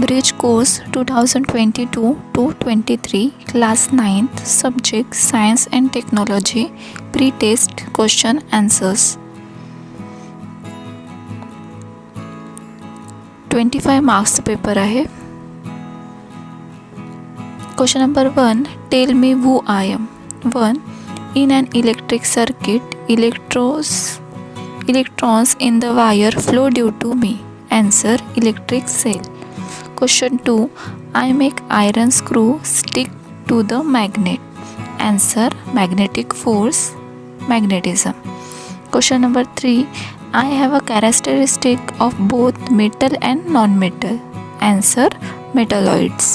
Bridge Course 2022 to 23, Class 9th, Subject Science and Technology, Pre-Test Question Answers. 25 marks paper आहे. Question number 1. Tell me who I am. 1. In an electric circuit, electrons in the wire flow due to me. Answer: electric cell. Question 2. I make iron screw stick to the magnet. Answer: magnetic force, magnetism. Question number 3. I have a characteristic of both metal and non-metal. Answer: metalloids.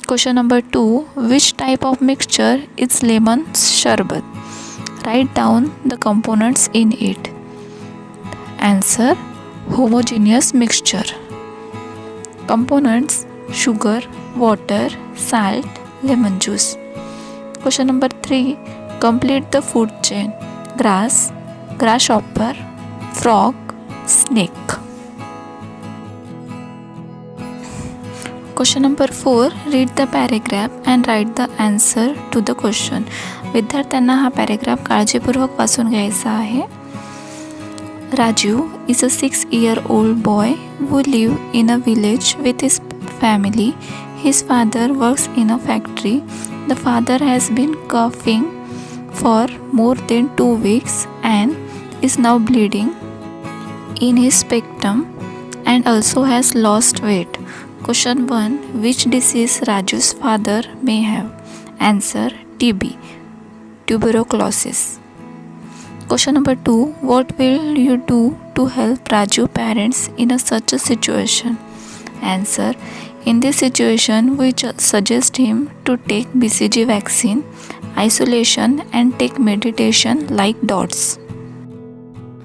Question number 2. Which type of mixture is lemon sharbat? Write down the components in it. Answer: homogeneous mixture. Components: sugar, water, salt, lemon juice. Question number 3. Complete the food chain. Grass, grasshopper, frog, snake. Question number 4. Read the paragraph and write the answer to the question. विद्यार्थ्यांना हा paragraph काळजीपूर्वक वाचून घ्यायचा आहे. Raju is a 6-year-old boy who lives in a village with his family. His father works in a factory. The father has been coughing for more than 2 weeks and is now bleeding in his spectrum and also has lost weight. Question 1. Which disease Raju's father may have? Answer: TB, tuberculosis. Question number 2. What will you do to help Raju parents in such a situation? Answer: in this situation, we suggest him to take BCG vaccine, isolation and take meditation like dots.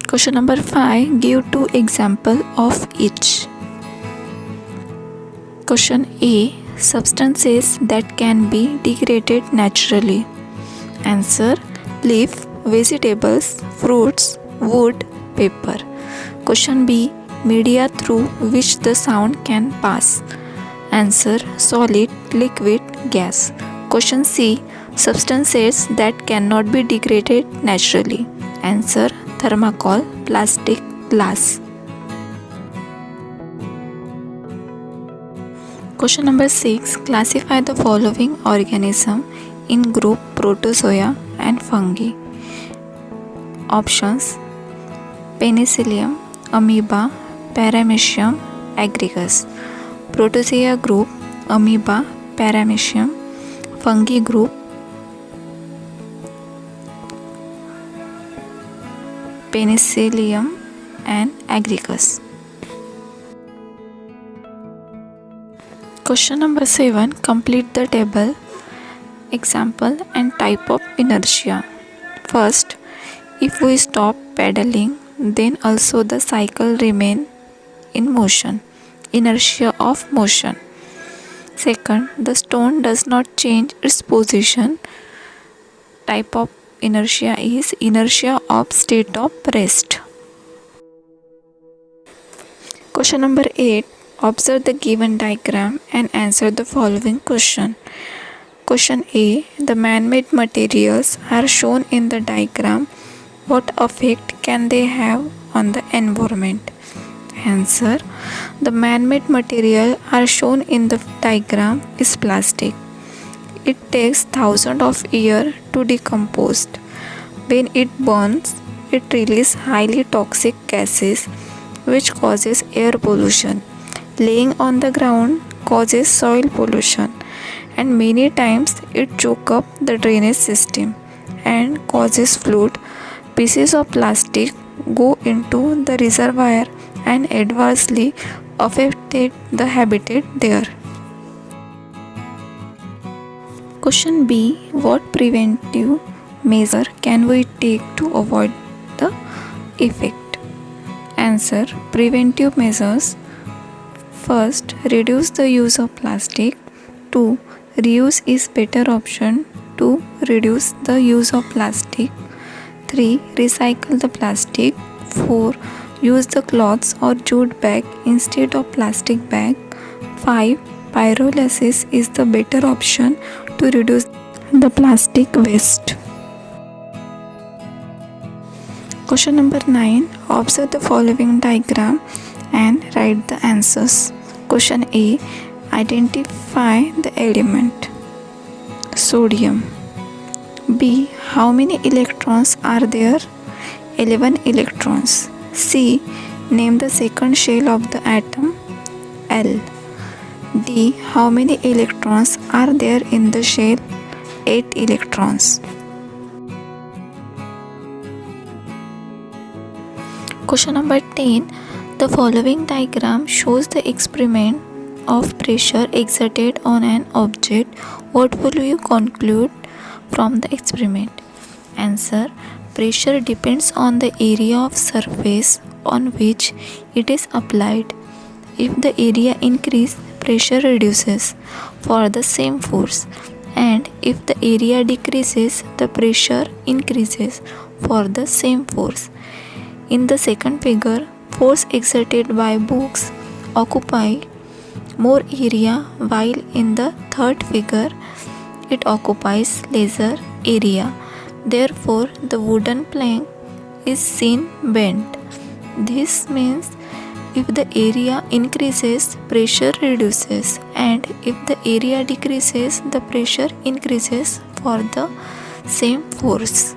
Question number 5. Give 2 examples of each. Question A. Substances that can be degraded naturally. Answer: leaf, vegetables, fruits, wood, paper. Question B. Media through which the sound can pass. Answer: solid, liquid, gas. Question C. Substances that cannot be degraded naturally. Answer: thermocol, plastic, glass. Question number 6. Classify the following organism in group Protozoa and fungi. Options: Penicillium, Amoeba, Paramecium, Agaricus. Protozoa group: Amoeba, Paramecium. Fungi group: Penicillium and Agaricus. Question number 7. Complete the table. Example and type of inertia. First, if we stop pedaling, then also the cycle remain in motion. Inertia of motion. Second, the stone does not change its position. Type of inertia is inertia of state of rest. Question number 8. Observe the given diagram and answer the following question. Question A. The man-made materials are shown in the diagram. What effect can they have on the environment? Answer: the man-made material are shown in the diagram is plastic. It takes thousands of years to decompose. When it burns, it releases highly toxic gases which causes air pollution. Laying on the ground causes soil pollution, and many times it chokes up the drainage system and causes flood. Pieces of plastic go into the reservoir and adversely affected the habitat there. Question B. What preventive measure can we take to avoid the effect? Answer: preventive measures. First, reduce the use of plastic. 2. Reuse is better option to reduce the use of plastic. 3. Recycle the plastic. 4. Use the cloths or jute bag instead of plastic bag. 5. Pyrolysis is the better option to reduce the plastic waste. Question number 9. Observe the following diagram and write the answers. Question A. Identify the element. Sodium. B. How many electrons are there? 11 electrons. C. Name the second shell of the atom. L. D. How many electrons are there in the shell? 8 electrons. Question number 10. The following diagram shows the experiment of pressure exerted on an object. What will you conclude from the experiment? Answer. Pressure depends on the area of surface on which it is applied. If the area increases, pressure reduces for the same force, and if the area decreases, the pressure increases for the same force. In the second figure, force exerted by books occupy more area, while in the third figure, it occupies lesser area. Therefore, the wooden plank is seen bent. This means if the area increases, pressure reduces, and if the area decreases, the pressure increases for the same force.